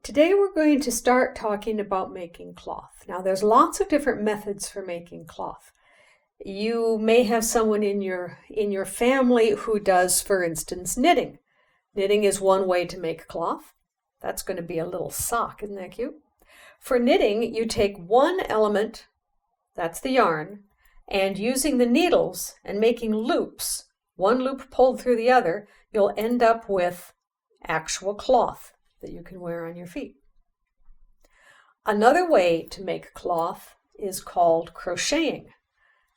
Today we're going to start talking about making cloth. Now there's lots of different methods for making cloth. You may have someone in your family who does, for instance, knitting. Knitting is one way to make cloth. That's going to be a little sock, isn't that cute? For knitting, you take one element, that's the yarn, and using the needles and making loops, one loop pulled through the other, you'll end up with actual cloth that you can wear on your feet. Another way to make cloth is called crocheting,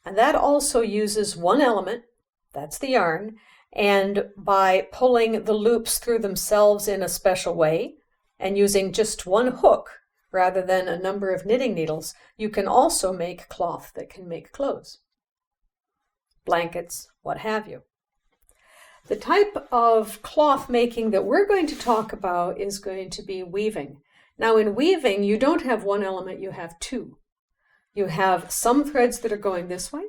and that also uses one element, that's the yarn, and by pulling the loops through themselves in a special way and using just one hook rather than a number of knitting needles, you can also make cloth that can make clothes, blankets, what have you. The type of cloth making that we're going to talk about is going to be weaving. Now in weaving, you don't have one element, you have two. You have some threads that are going this way.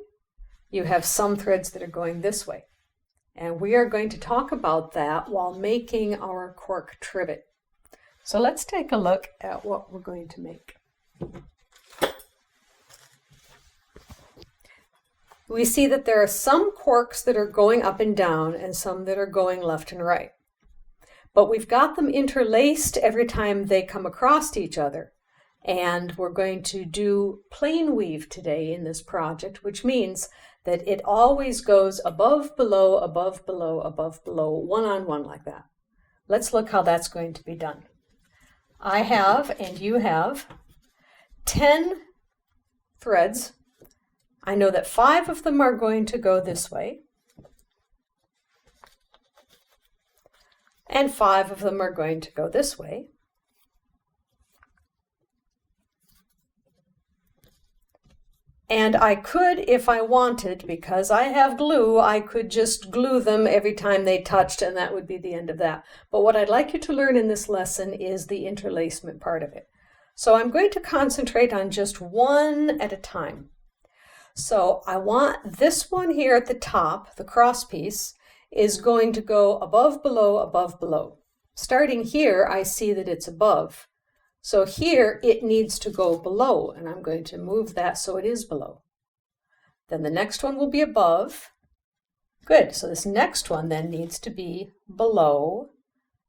You have some threads that are going this way. And we are going to talk about that while making our cork trivet. So let's take a look at what we're going to make. We see that there are some corks that are going up and down and some that are going left and right. But we've got them interlaced every time they come across each other. And we're going to do plain weave today in this project, which means that it always goes above, below, above, below, above, below, one on one like that. Let's look how that's going to be done. I have, and you have, 10 threads. I know that 5 of them are going to go this way, and 5 of them are going to go this way. And I could, if I wanted, because I have glue, I could just glue them every time they touched, and that would be the end of that. But what I'd like you to learn in this lesson is the interlacement part of it. So I'm going to concentrate on just one at a time. So I want this one here at the top, the cross piece, is going to go above, below, above, below. Starting here, I see that it's above. So here it needs to go below, and I'm going to move that so it is below. Then the next one will be above. Good, so this next one then needs to be below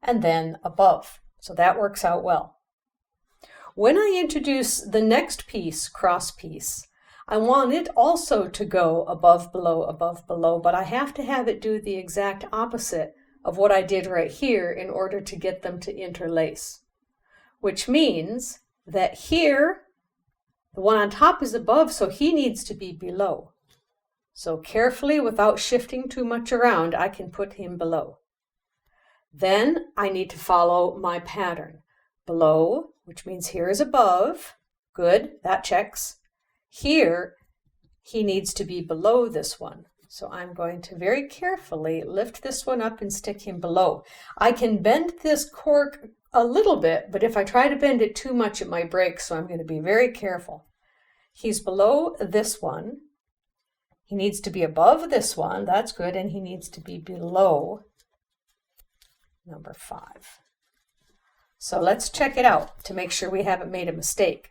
and then above. So that works out well. When I introduce the next piece, cross piece, I want it also to go above, below, but I have to have it do the exact opposite of what I did right here in order to get them to interlace. Which means that here, the one on top is above, so he needs to be below. So carefully, without shifting too much around, I can put him below. Then I need to follow my pattern. Below, which means here is above. Good, that checks. Here, he needs to be below this one. So I'm going to very carefully lift this one up and stick him below. I can bend this cork a little bit, but if I try to bend it too much, it might break, so I'm going to be very careful. He's below this one. He needs to be above this one. That's good. And he needs to be below number 5. So let's check it out to make sure we haven't made a mistake.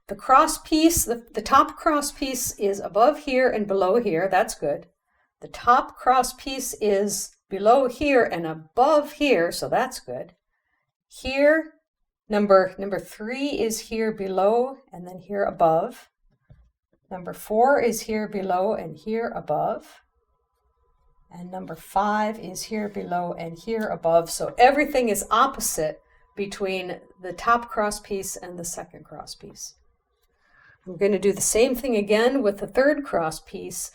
The cross piece, the top cross piece is above here and below here. That's good. The top cross piece is below here and above here, so that's good. Here, number 3 is here below and then here above. Number 4 is here below and here above. And number 5 is here below and here above. So everything is opposite between the top cross piece and the second cross piece. I'm going to do the same thing again with the third cross piece,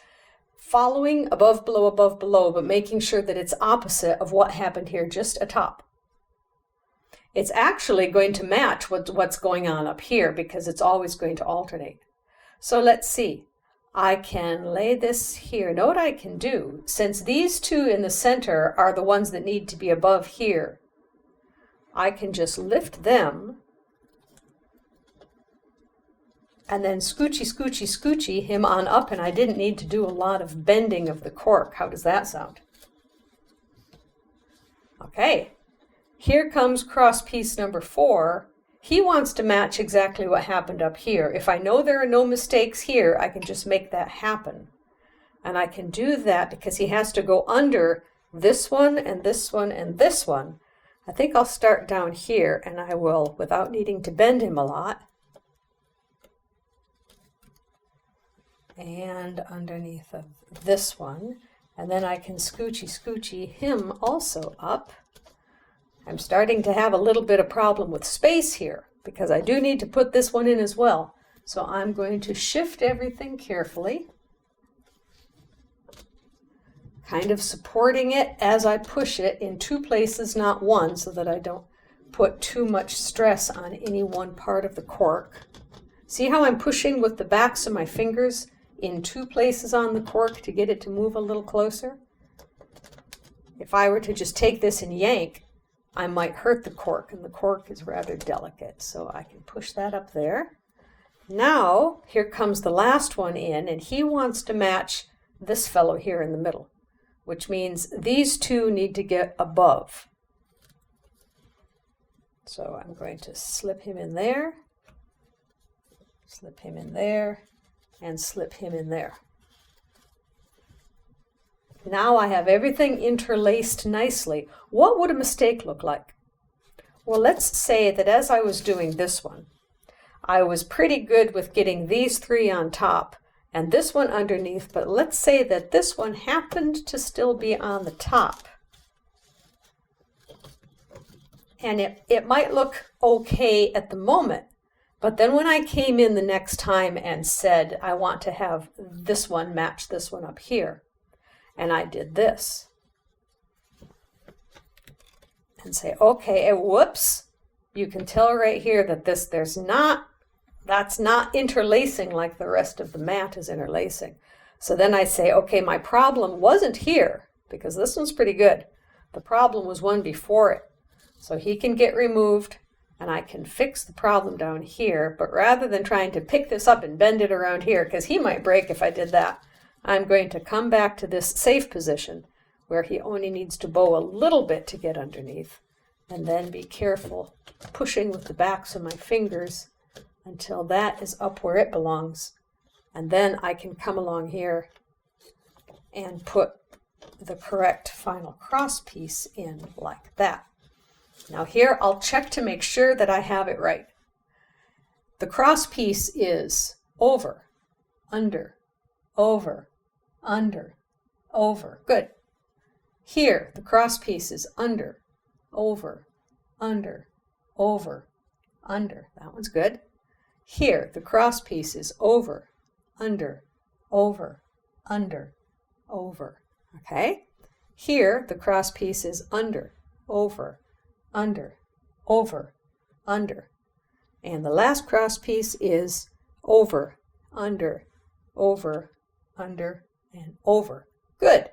following above, below, but making sure that it's opposite of what happened here, just atop. It's actually going to match what's going on up here because it's always going to alternate. So let's see. I can lay this here. Know what I can do? Since these two in the center are the ones that need to be above here, I can just lift them and then scoochy, scoochy, scoochy him on up, and I didn't need to do a lot of bending of the cork. How does that sound? Okay, here comes cross piece number 4. He wants to match exactly what happened up here. If I know there are no mistakes here, I can just make that happen. And I can do that because he has to go under this one and this one and this one. I think I'll start down here, and I will, without needing to bend him a lot. And underneath of this one. And then I can scoochy him also up. I'm starting to have a little bit of problem with space here because I do need to put this one in as well. So I'm going to shift everything carefully, kind of supporting it as I push it in 2 places, not one, so that I don't put too much stress on any one part of the cork. See how I'm pushing with the backs of my fingers in 2 places on the cork to get it to move a little closer? If I were to just take this and yank, I might hurt the cork, and the cork is rather delicate, so I can push that up there. Now, here comes the last one in, and he wants to match this fellow here in the middle, which means these 2 need to get above. So I'm going to slip him in there, slip him in there, and slip him in there. Now I have everything interlaced nicely. What would a mistake look like? Well, let's say that as I was doing this one, I was pretty good with getting these 3 on top and this one underneath, but let's say that this one happened to still be on the top. And it might look okay at the moment, but then when I came in the next time and said, I want to have this one match this one up here, and I did this, and say, okay, whoops, you can tell right here that that's not interlacing like the rest of the mat is interlacing. So then I say, okay, my problem wasn't here, because this one's pretty good. The problem was one before it. So he can get removed, and I can fix the problem down here, but rather than trying to pick this up and bend it around here, because he might break if I did that, I'm going to come back to this safe position where he only needs to bow a little bit to get underneath, and then be careful pushing with the backs of my fingers until that is up where it belongs. And then I can come along here and put the correct final cross piece in like that. Now here I'll check to make sure that I have it right. The cross piece is over, under, over, under, over. Good. Here, the cross piece is under, over, under, over, under. That one's good. Here, the cross piece is over, under, over, under, over. Okay? Here, the cross piece is under, over, under, over, under. And the last cross piece is over, under, and over. Good.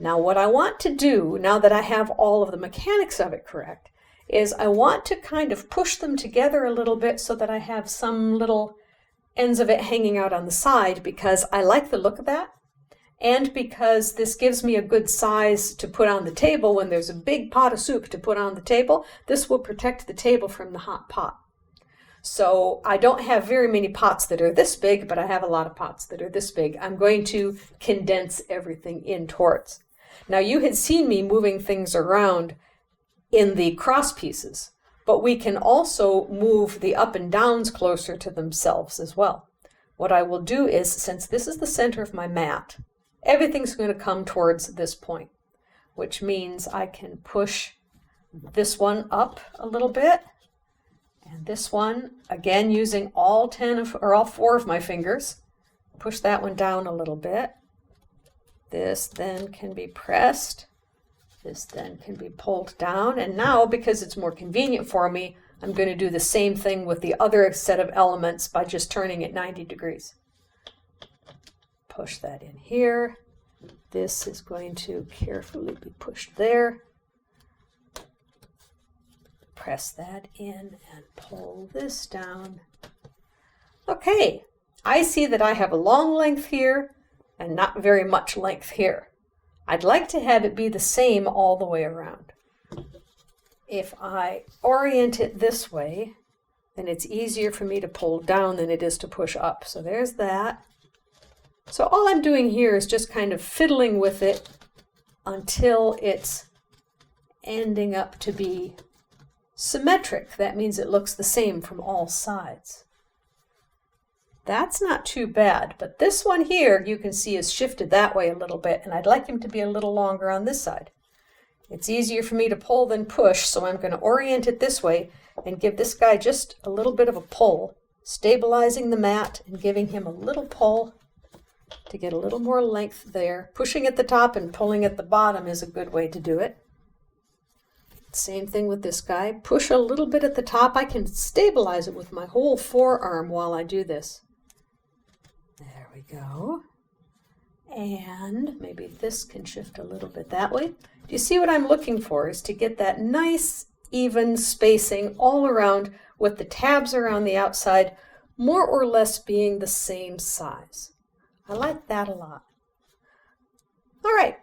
Now what I want to do, now that I have all of the mechanics of it correct, is I want to kind of push them together a little bit so that I have some little ends of it hanging out on the side, because I like the look of that, and because this gives me a good size to put on the table when there's a big pot of soup to put on the table. This will protect the table from the hot pot. So I don't have very many pots that are this big, but I have a lot of pots that are this big. I'm going to condense everything in towards. Now you had seen me moving things around in the cross pieces, but we can also move the up and downs closer to themselves as well. What I will do is, since this is the center of my mat, everything's going to come towards this point, which means I can push this one up a little bit, and this one, again using all 4 of my fingers, push that one down a little bit. This then can be pressed. This then can be pulled down. And now, because it's more convenient for me, I'm going to do the same thing with the other set of elements by just turning it 90 degrees. Push that in here. This is going to carefully be pushed there. Press that in and pull this down. Okay, I see that I have a long length here and not very much length here. I'd like to have it be the same all the way around. if I orient it this way, then it's easier for me to pull down than it is to push up. So there's that. So all I'm doing here is just kind of fiddling with it until it's ending up to be symmetric. That means it looks the same from all sides. That's not too bad, but this one here you can see is shifted that way a little bit, and I'd like him to be a little longer on this side. It's easier for me to pull than push, so I'm going to orient it this way and give this guy just a little bit of a pull, stabilizing the mat and giving him a little pull to get a little more length there. Pushing at the top and pulling at the bottom is a good way to do it. Same thing with this guy. Push a little bit at the top. I can stabilize it with my whole forearm while I do this. There we go. And maybe this can shift a little bit that way. Do you see what I'm looking for? Is to get that nice even spacing all around with the tabs around the outside more or less being the same size. I like that a lot. All right.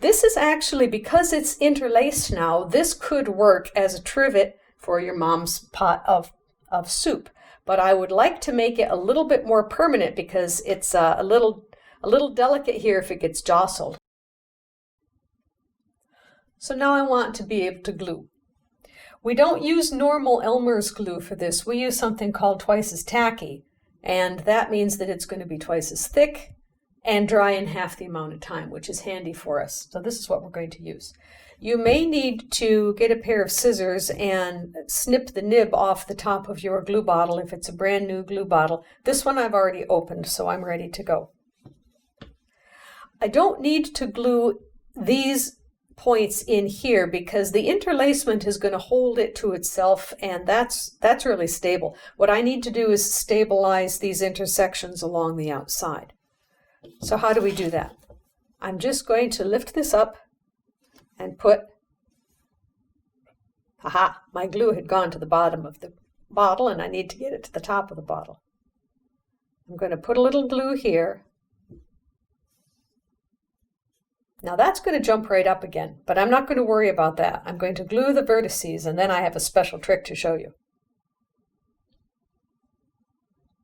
This is actually, because it's interlaced now, this could work as a trivet for your mom's pot of soup. But I would like to make it a little bit more permanent because it's a little delicate here if it gets jostled. So now I want to be able to glue. We don't use normal Elmer's glue for this. We use something called twice as tacky, and that means that it's going to be twice as thick and dry in half the amount of time, which is handy for us. So this is what we're going to use. You may need to get a pair of scissors and snip the nib off the top of your glue bottle if it's a brand new glue bottle. This one I've already opened, so I'm ready to go. I don't need to glue these points in here because the interlacement is going to hold it to itself, and that's really stable. What I need to do is stabilize these intersections along the outside. So how do we do that? I'm just going to lift this up and put, aha, my glue had gone to the bottom of the bottle and I need to get it to the top of the bottle. I'm going to put a little glue here. Now that's going to jump right up again, but I'm not going to worry about that. I'm going to glue the vertices and then I have a special trick to show you.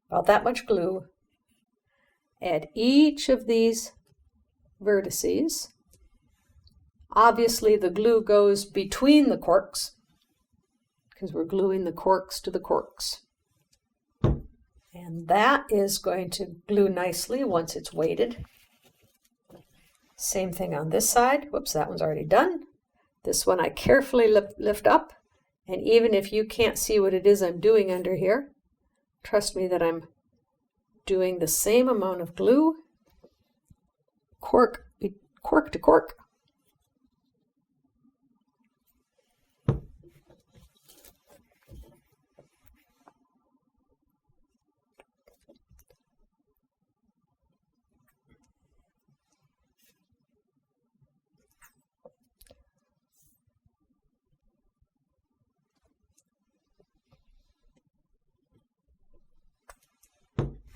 About that much glue. At each of these vertices. Obviously the glue goes between the corks because we're gluing the corks to the corks. And that is going to glue nicely once it's weighted. Same thing on this side. Whoops, that one's already done. This one I carefully lift up, and even if you can't see what it is I'm doing under here, trust me that I'm doing the same amount of glue, cork to cork.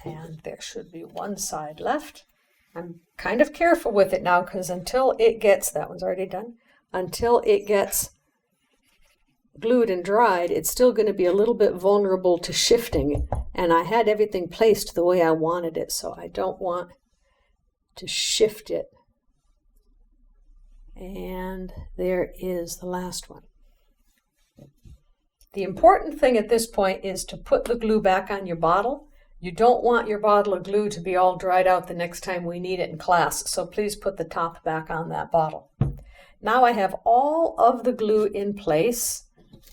And there should be one side left. I'm kind of careful with it now because until it gets, that one's already done, until it gets glued and dried, it's still going to be a little bit vulnerable to shifting. And I had everything placed the way I wanted it, so I don't want to shift it. And there is the last one. The important thing at this point is to put the glue back on your bottle. You don't want your bottle of glue to be all dried out the next time we need it in class, so please put the top back on that bottle. Now I have all of the glue in place,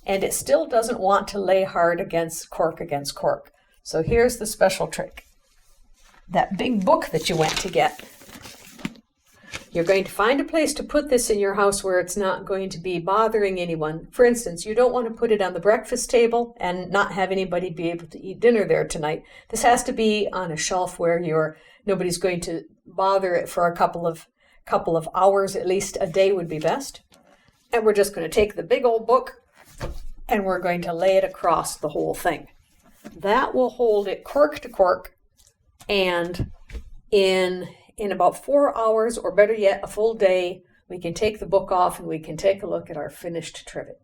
and it still doesn't want to lay hard against cork. So here's the special trick. That big book that you went to get. You're going to find a place to put this in your house where it's not going to be bothering anyone. For instance, you don't want to put it on the breakfast table and not have anybody be able to eat dinner there tonight. This has to be on a shelf where nobody's going to bother it for a couple of hours, at least a day would be best. And we're just going to take the big old book and we're going to lay it across the whole thing. That will hold it cork to cork, and in about 4 hours, or better yet, a full day, we can take the book off and we can take a look at our finished trivet.